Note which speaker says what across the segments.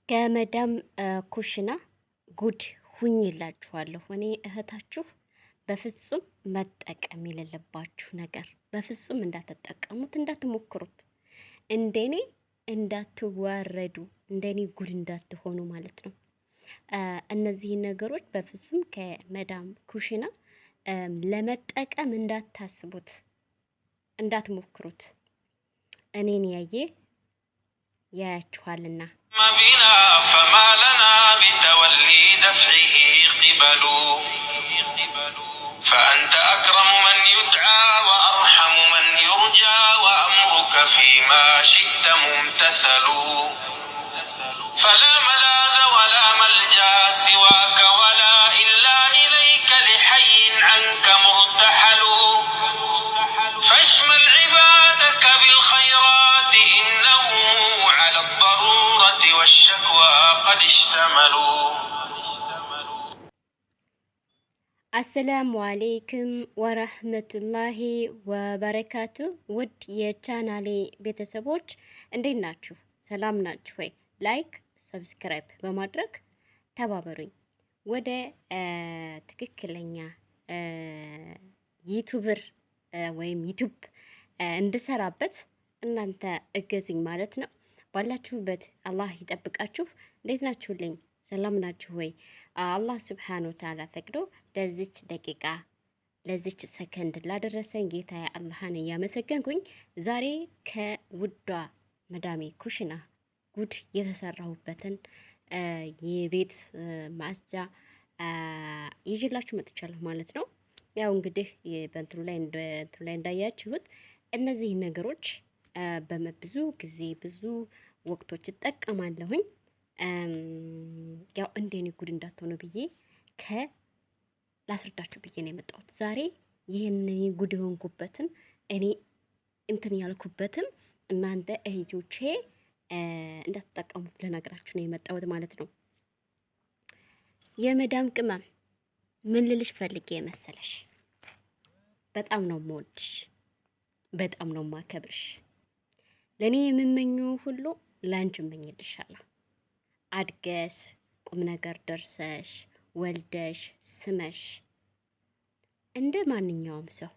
Speaker 1: ከመዳም ኩሽና ጉድ ሁኝላችኋለሁ። እኔ እህታችሁ በፍጹም መጠቀም የሌለባችሁ ነገር በፍጹም እንዳትጠቀሙት፣ እንዳትሞክሩት፣ እንደኔ እንዳትዋረዱ፣ እንደኔ ጉድ እንዳትሆኑ ማለት ነው። እነዚህን ነገሮች በፍጹም ከመዳም ኩሽና ለመጠቀም እንዳታስቡት፣ እንዳትሞክሩት። እኔን ያየ ያያችኋልና
Speaker 2: بنا فما لنا بتولي دفعه قبل فأنت أكرم من يدعى وأرحم من يرجى وأمرك فيما شئت ممتثل فلا ملاذ ولا ملجأ سواك ولا إلا إليك لحي عنك مرتحل فاشمل عبادك بالخيرات إنهم على الضرورة والشكوى قد اشتملوا.
Speaker 1: አሰላሙ አሌይኩም ወረህመቱላሂ ወበረካቱ። ውድ የቻናሌ ቤተሰቦች እንዴት ናችሁ? ሰላም ናችሁ ወይ? ላይክ ሰብስክራይብ በማድረግ ተባበሩኝ። ወደ ትክክለኛ ዩቱበር ወይም ዩቱብ እንድሰራበት እናንተ እገዙኝ ማለት ነው። ባላችሁበት አላህ ይጠብቃችሁ። እንዴት ናችሁልኝ? ሰላም ናችሁ ወይ? አላህ ስብሓን ወተዓላ ፈቅዶ ለዚች ደቂቃ ለዚች ሰከንድ ላደረሰኝ ጌታ አላህን እያመሰገንኩኝ ዛሬ ከውዷ መዳሜ ኩሽና ጉድ የተሰራሁበትን የቤት ማጽጃ ይዤላችሁ መጥቻለሁ ማለት ነው። ያው እንግዲህ በእንትኑ ላይ እንዳያችሁት እነዚህ ነገሮች በብዙ ጊዜ ብዙ ወቅቶች እጠቀማለሁኝ። ያው እንደኔ ጉድ እንዳትሆኑ ብዬ ላስረዳችሁ ብዬ ነው የመጣሁት ዛሬ። ይህንን ጉድ የሆንኩበትን እኔ እንትን ያልኩበትን እናንተ እህቶቼ እንዳትጠቀሙት ልነግራችሁ ነው የመጣሁት ማለት ነው። የመዳም ቅመም ምን ልልሽ ፈልጌ መሰለሽ፣ በጣም ነው የምወድሽ፣ በጣም ነው የማከብርሽ። ለእኔ የምመኙ ሁሉ ላንቺ እመኝልሻለሁ። አድገሽ ቁም ነገር ደርሰሽ ወልደሽ ስመሽ እንደ ማንኛውም ሰው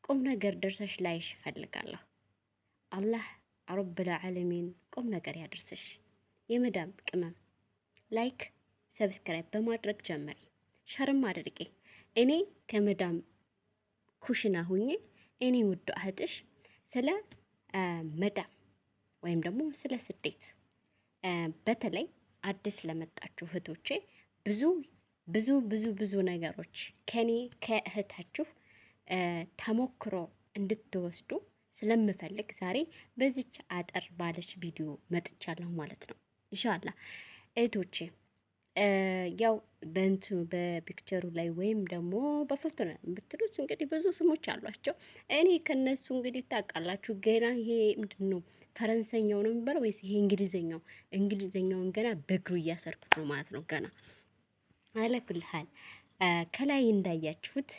Speaker 1: ቁም ነገር ደርሰሽ ላይሽ እፈልጋለሁ። አላህ ረብል ዓለሚን ቁም ነገር ያደርስሽ። የመዳም ቅመም ላይክ ሰብስክራይብ በማድረግ ጀመሪ፣ ሸርም አድርጌ። እኔ ከመዳም ኩሽና ሁኜ እኔ ውድ እህትሽ ስለ መዳም ወይም ደግሞ ስለ ስደት በተለይ አዲስ ለመጣችሁ እህቶቼ ብዙ ነገሮች ከኔ ከእህታችሁ ተሞክሮ እንድትወስዱ ስለምፈልግ ዛሬ በዚች አጠር ባለች ቪዲዮ መጥቻለሁ ማለት ነው። ኢንሻአላህ እህቶቼ ያው በፒክቸሩ ላይ ወይም ደግሞ በፎቶ ነው የምትሉት። እንግዲህ ብዙ ስሞች አሏቸው። እኔ ከነሱ እንግዲህ ታውቃላችሁ ገና ይሄ ምንድነው ፈረንሳይኛው ነው የሚባለው ወይስ ይሄ እንግሊዘኛውን ገና በእግሩ እያሰርኩት ነው ማለት ነው። ገና አለኩልሃል ከላይ እንዳያችሁት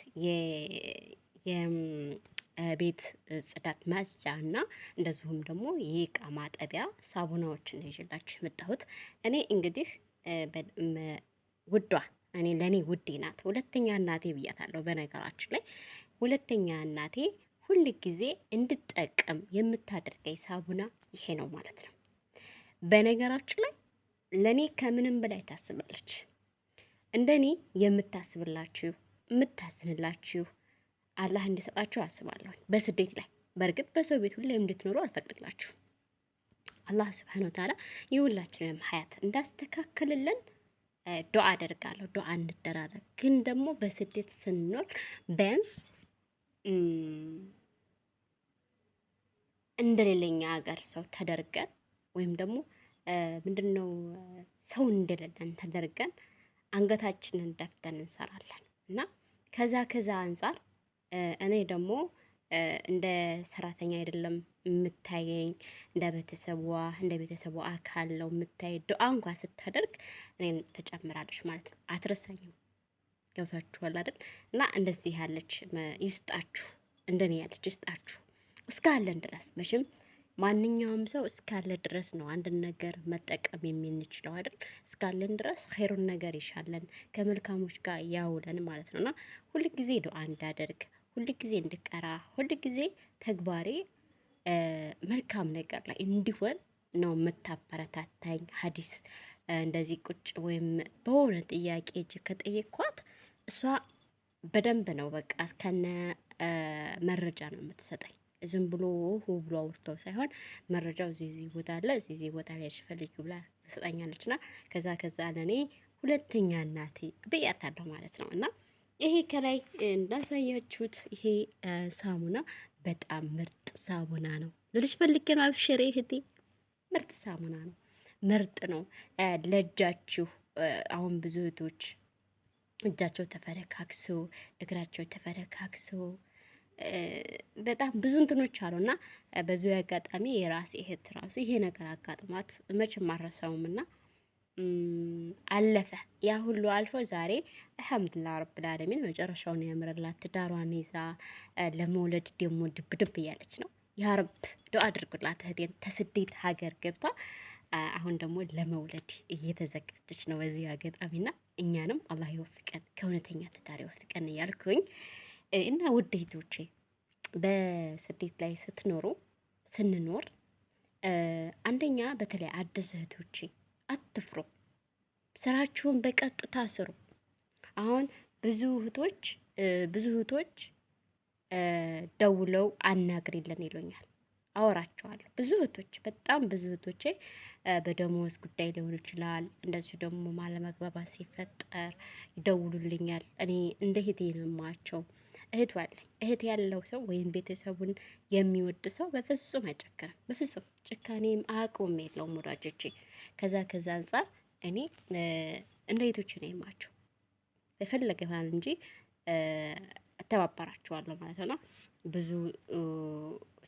Speaker 1: የቤት ጽዳት ማጽጃ እና እንደዚሁም ደግሞ የእቃ ማጠቢያ ሳሙናዎችን ይዤላችሁ የመጣሁት እኔ እንግዲህ ውዷ ለእኔ ውዴ ናት። ሁለተኛ እናቴ ብያታለሁ። በነገራችን ላይ ሁለተኛ እናቴ ሁል ጊዜ እንድጠቀም የምታደርገኝ ሳቡና ይሄ ነው ማለት ነው። በነገራችን ላይ ለእኔ ከምንም በላይ ታስባለች። እንደኔ የምታስብላችሁ የምታዝንላችሁ አላህ እንዲሰጣችሁ አስባለሁ። በስደት ላይ በእርግጥ በሰው ቤት ሁሌ እንድትኖሩ አልፈቅድላችሁ። አላህ ስብሐነ ወተዓላ የሁላችንም ሀያት እንዳስተካከልልን ዱዓ አደርጋለሁ። ዱዓ እንደራረግ። ግን ደግሞ በስደት ስንኖር ቢያንስ እንደሌለኛ ሀገር ሰው ተደርገን ወይም ደግሞ ምንድነው ሰው እንደሌለን ተደርገን አንገታችንን ደፍተን እንሰራለን እና ከዛ አንፃር እኔ ደግሞ እንደ ሰራተኛ አይደለም የምታየኝ፣ እንደ ቤተሰቧ አካል ነው የምታይ። ዱዓ እንኳን ስታደርግ እኔን ትጨምራለች ማለት ነው። አትረሳኝም። ገብታችኋል አይደል? እና እንደዚህ ያለች ይስጣችሁ፣ እንደኔ ያለች ይስጣችሁ እስካለን ድረስ መቼም ማንኛውም ሰው እስካለ ድረስ ነው አንድን ነገር መጠቀም የምንችለው አይደል? እስካለን ድረስ ኸይሩን ነገር ይሻለን ከመልካሞች ጋር ያውለን ማለት ነውና ሁልጊዜ ዱዓ እንዳደርግ፣ ሁልጊዜ እንድቀራ፣ ሁልጊዜ ተግባሬ መልካም ነገር ላይ እንዲሆን ነው የምታበረታታኝ። ሀዲስ እንደዚህ ቁጭ ወይም በሆነ ጥያቄ እጅ ከጠየኳት እሷ በደንብ ነው በቃ ከነ መረጃ ነው የምትሰጠኝ። ዝም ብሎ ሁ ብሎ አውርተው ሳይሆን መረጃው እዚህ ቦታ አለ እዚህ ቦታ ላይ ፈልጊ ብላ ትሰጠኛለች። እና ከዛ ለእኔ ሁለተኛ እናቴ ብያታለሁ ማለት ነው። እና ይሄ ከላይ እንዳሳያችሁት ይሄ ሳሙና በጣም ምርጥ ሳሙና ነው ልልሽ ፈልጌ ነው። አብሽሬ እህቴ ምርጥ ሳሙና ነው፣ ምርጥ ነው ለእጃችሁ። አሁን ብዙ እህቶች እጃቸው ተፈረካክሶ እግራቸው ተፈረካክሶ በጣም ብዙ እንትኖች አሉና በዚሁ አጋጣሚ የራሴ እህት ራሱ ይሄ ነገር አጋጥሟት መቼም አልረሳውም እና አለፈ። ያ ሁሉ አልፎ ዛሬ አልሐምዱሊላህ ረብል ዓለሚን መጨረሻውን ያምርላት። ትዳሯን ይዛ ለመውለድ ደግሞ ድብ እያለች ነው። ያ ረብ ዱአ አድርጉላት እህቴን ተስደት ሀገር ገብታ አሁን ደግሞ ለመውለድ እየተዘጋጀች ነው። በዚህ አጋጣሚና እኛንም አላህ ይወፍቀን ከእውነተኛ ትዳር ይወፍቀን እያልኩኝ እና ውድ እህቶቼ በስደት ላይ ስንኖር አንደኛ በተለይ አዲስ እህቶቼ አትፍሩ፣ ስራችሁን በቀጥታ ስሩ። አሁን ብዙ እህቶች ደውለው አናግሪልን ይሉኛል፣ አወራቸዋለሁ። ብዙ እህቶች በጣም ብዙ እህቶቼ በደሞዝ ጉዳይ ሊሆን ይችላል፣ እንደዚሁ ደግሞ ማለመግባባት ሲፈጠር ይደውሉልኛል። እኔ እንደ እህቴ ነው የማያቸው። እህቱ አለኝ። እህት ያለው ሰው ወይም ቤተሰቡን የሚወድ ሰው በፍጹም አይጨክርም። በፍጹም ጭካኔም አቅሙም የለውም ወዳጆቼ። ከዛ አንጻር እኔ እንደ እህቶች ነው የማያቸው። የፈለገ ይሆናል እንጂ እተባበራቸዋለሁ ማለት ነው። ብዙ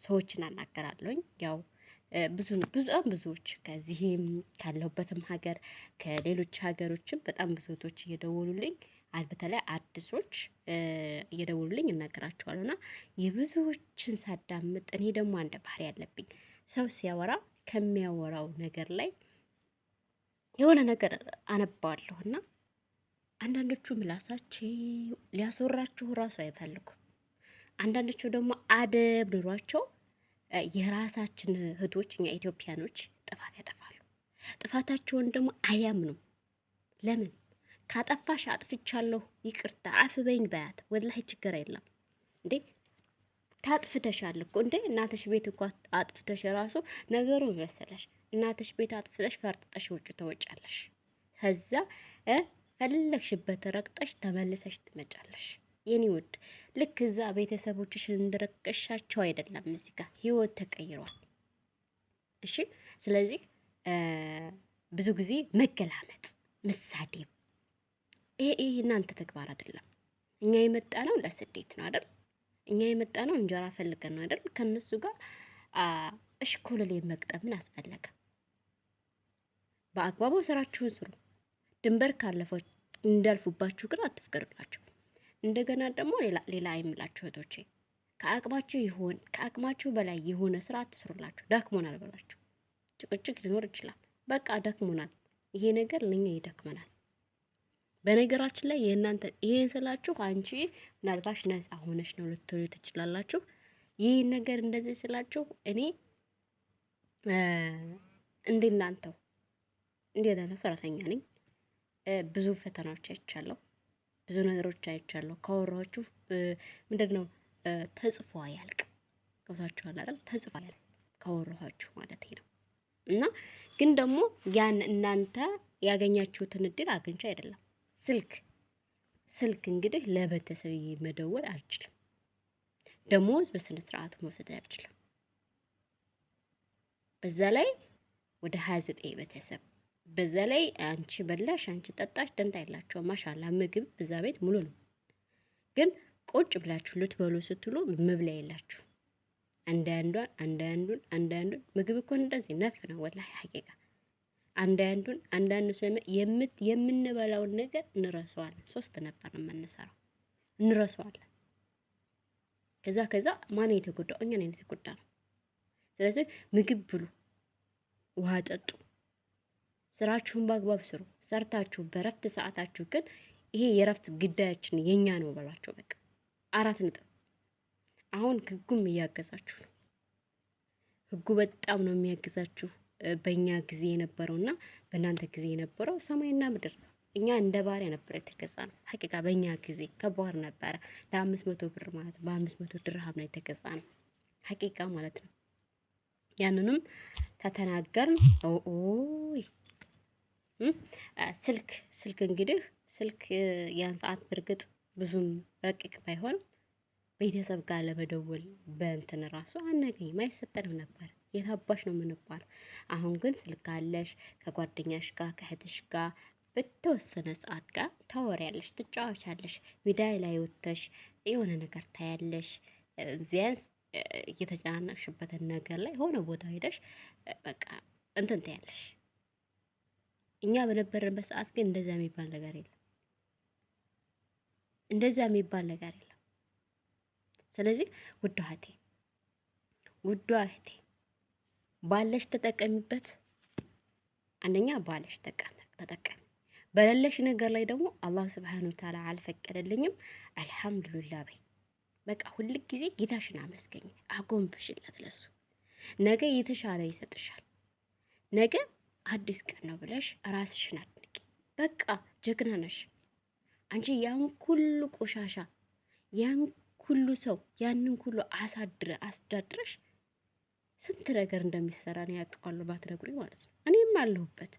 Speaker 1: ሰዎችን አናገራለሁኝ። ያው በጣም ብዙዎች ከዚህም ካለሁበትም ሀገር ከሌሎች ሀገሮችም በጣም ብዙ እህቶች እየደወሉልኝ በተለይ አዲሶች እየደወሉልኝ እናገራቸዋለሁ። እና የብዙዎችን ሳዳምጥ እኔ ደግሞ አንድ ባህሪ ያለብኝ ሰው ሲያወራ ከሚያወራው ነገር ላይ የሆነ ነገር አነባዋለሁ እና አንዳንዶቹ ምላሳቸው ሊያስወራችሁ እራሱ አይፈልጉም። አንዳንዶቹ ደግሞ አደብ ኑሯቸው የራሳችን እህቶች እኛ ኢትዮጵያኖች ጥፋት ያጠፋሉ። ጥፋታቸውን ደግሞ አያምኑም። ለምን? ካጠፋሽ አጥፍቻለሁ ይቅርታ አፍ በይኝ በያት። ወላሂ ችግር የለም እንዴ ታጥፍተሻል እኮ እንዴ እናትሽ ቤት እኮ አጥፍተሽ ራሱ ነገሩ መሰለሽ እናትሽ ቤት አጥፍተሽ ፈርጥጠሽ ውጭ ተወጫለሽ። ከዛ ፈለግሽበት ረግጠሽ ተመልሰሽ ትመጫለሽ። የኔ ውድ ልክ እዛ ቤተሰቦችሽን እንደረቀሻቸው አይደለም፣ እዚህ ጋር ህይወት ተቀይሯል። እሺ ስለዚህ ብዙ ጊዜ መገላመጥ፣ መሳደብ ይሄ እናንተ ተግባር አይደለም። እኛ የመጣ ነው ለስደት ነው አይደል? እኛ የመጣ ነው እንጀራ ፈልገን ነው አይደል? ከነሱ ጋር እሽኮለሌ መቅጠም ምን አስፈለገ? በአግባቡ ስራችሁን ስሩ። ድንበር ካለፈው እንዳልፉባችሁ ግን አትፍቀዱላችሁ። እንደገና ደግሞ ሌላ አይምላችሁ እህቶቼ፣ ከአቅማችሁ በላይ የሆነ ስራ አትስሩላችሁ። ደክሞናል ብላችሁ ጭቅጭቅ ሊኖር ይችላል። በቃ ደክሞናል፣ ይሄ ነገር ለኛ ይደክመናል። በነገራችን ላይ የእናንተ ይሄን ስላችሁ አንቺ ምናልባሽ ነፃ ሆነሽ ነው ልትሉ ትችላላችሁ። ይሄን ነገር እንደዚህ ስላችሁ እኔ እንደናንተው እንደናንተ ሰራተኛ ነኝ። ብዙ ፈተናዎች አይቻለሁ፣ ብዙ ነገሮች አይቻለሁ። ካወራችሁ ምንድነው ተጽፎ አያልቅም። ገብታችኋል አይደል? ተጽፎ አያልቅም ካወራችሁ ማለት ነው። እና ግን ደግሞ ያን እናንተ ያገኛችሁትን እድል አግኝቼ አይደለም። ስልክ እንግዲህ ለቤተሰብ መደወል አልችልም። ደሞዝ በስነ ስርዓቱ መውሰድ አልችልም። በዛ ላይ ወደ 29 ቤተሰብ፣ በዛ ላይ አንቺ በላሽ አንቺ ጠጣሽ ደንታ የላቸውም። ማሻላ ምግብ በዛ ቤት ሙሉ ነው። ግን ቁጭ ብላችሁ ልትበሉ ስትሉ መብላ የላችሁ። አንዳንዱን ምግብ እኮ እንደዚህ ነፍ ነው ወላሂ ሐቂቃ አንዳንዱን የምንበላውን ነገር እንረሳዋለን። 3 ነበር የምንሰራው እንረሳዋለን። ከዛ ማን የተጎዳው? እኛ ነን የተጎዳ ነው። ስለዚህ ምግብ ብሉ፣ ውሃ ጠጡ፣ ስራችሁን በአግባብ ስሩ። ሰርታችሁ በረፍት ሰዓታችሁ ግን ይሄ የረፍት ግዳያችን የኛ ነው በሏቸው። በቃ 4 ነጥብ። አሁን ህጉም እያገዛችሁ ነው። ህጉ በጣም ነው የሚያግዛችሁ። በእኛ ጊዜ የነበረውና በእናንተ ጊዜ የነበረው ሰማይና ምድር ነው። እኛ እንደ ባሪያ ነበር የተገዛ ነው። ሀቂቃ በእኛ ጊዜ ከባድ ነበረ። ለ500 ብር ማለት በ500 ድርሃም ነው የተገዛ ነው። ሀቂቃ ማለት ነው። ያንንም ተተናገርን። ኦይ ስልክ እንግዲህ ስልክ ያን ሰዓት በርግጥ ብዙም ረቂቅ ባይሆንም ቤተሰብ ጋር ለመደወል በእንትን ራሱ አናገኝም፣ አይሰጠንም ነበር። የታባሽ ነው የምንባለው። አሁን ግን ስልክ አለሽ፣ ከጓደኛሽ ጋር ከእህትሽ ጋር በተወሰነ ሰዓት ጋር ታወሪያለሽ፣ ትጫወቻለሽ። ሚዲያ ላይ ወጥተሽ የሆነ ነገር ታያለሽ። ቢያንስ እየተጨናነቅሽበትን ነገር ላይ ሆነ ቦታ ሄደሽ በቃ እንትን ታያለሽ። እኛ በነበረንበት ሰዓት ግን እንደዛ የሚባል ነገር የለም። እንደዛ የሚባል ነገር የለም። ስለዚህ ውዷ እህቴ ባለሽ ተጠቀሚበት። አንደኛ ባለሽ ተጠቀሚ። በሌለሽ ነገር ላይ ደግሞ አላህ Subhanahu Wa Ta'ala አልፈቀደልኝም አልሐምዱሊላህ በይ። በቃ ሁል ጊዜ ጌታሽን አመስገኝ፣ አጎንብሽለት ለሱ። ነገ የተሻለ ይሰጥሻል። ነገ አዲስ ቀን ነው ብለሽ ራስሽን አድንቂ። በቃ ጀግና ነሽ አንቺ። ያን ሁሉ ቆሻሻ ያን ሁሉ ሰው ያንን ሁሉ አስዳድረሽ ስንት ነገር እንደሚሰራ ነው ያውቃለሁ፣ ባትነግሩኝ ማለት ነው። እኔም አለሁበት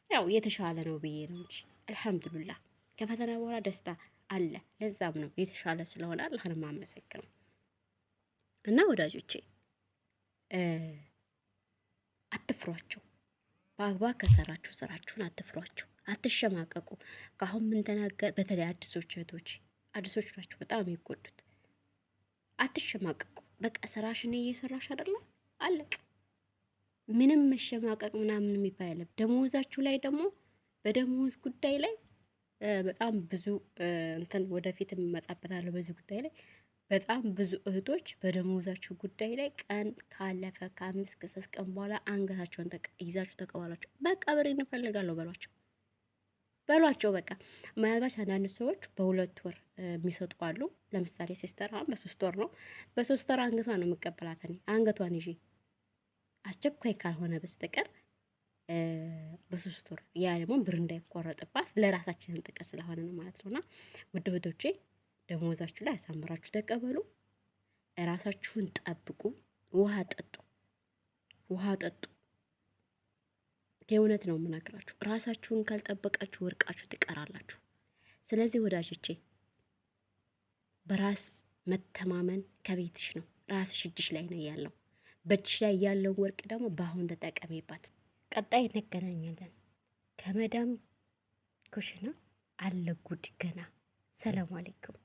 Speaker 1: ያው የተሻለ ነው ብዬ ነው እንጂ አልሐምዱሊላህ። ከፈተና በኋላ ደስታ አለ። ለዛም ነው የተሻለ ስለሆነ አላህን ማመሰግነው። እና ወዳጆቼ አትፍሯቸው። በአግባብ ከሰራችሁ ስራችሁን አትፍሯቸው፣ አትሸማቀቁ። ከአሁን ምን ተናገር። በተለይ አዲሶች እህቶች ናቸው በጣም የሚጎዱት። አትሸማቀቁ። በቃ ስራሽን እየሰራሽ አይደለም፣ አለቅ። ምንም መሸማቀቅ ምናምን የሚባል የለም። ደሞዛችሁ ላይ ደግሞ በደሞዝ ጉዳይ ላይ በጣም ብዙ እንትን ወደፊት እመጣበታለሁ። በዚህ ጉዳይ ላይ በጣም ብዙ እህቶች በደሞዛችሁ ጉዳይ ላይ ቀን ካለፈ ከ5 ከ6 ቀን በኋላ አንገታቸውን ይዛችሁ ተቀበሏቸው። በቃ ብሬ እንፈልጋለሁ በሏቸው። በቃ ምናልባት አንዳንድ ሰዎች በ2 ወር የሚሰጡ አሉ። ለምሳሌ ሲስተር አሁን በ3 ወር ነው። በ3 ወር አንገቷን ነው የምቀበላት እኔ አንገቷን ይዤ አስቸኳይ ካልሆነ በስተቀር በ3 ወር። ያ ደግሞ ብር እንዳይቆረጥባት ለራሳችንን ጥቅም ስለሆነ ነው ማለት ነውና ውድ እህቶቼ ደሞዛችሁ ላይ አሳምራችሁ ተቀበሉ። ራሳችሁን ጠብቁ። ውሃ ጠጡ። የእውነት ነው የምናገራችሁ። ራሳችሁን ካልጠበቃችሁ ወርቃችሁ ትቀራላችሁ። ስለዚህ ወዳጆቼ በራስ መተማመን ከቤትሽ ነው፣ ራስሽ እጅሽ ላይ ነው ያለው። በእጅሽ ላይ ያለውን ወርቅ ደግሞ በአሁን ተጠቀሚባት። ቀጣይ እንገናኛለን። ከመዳም ኩሽና አለ ጉድ ገና። ሰላም አለይኩም።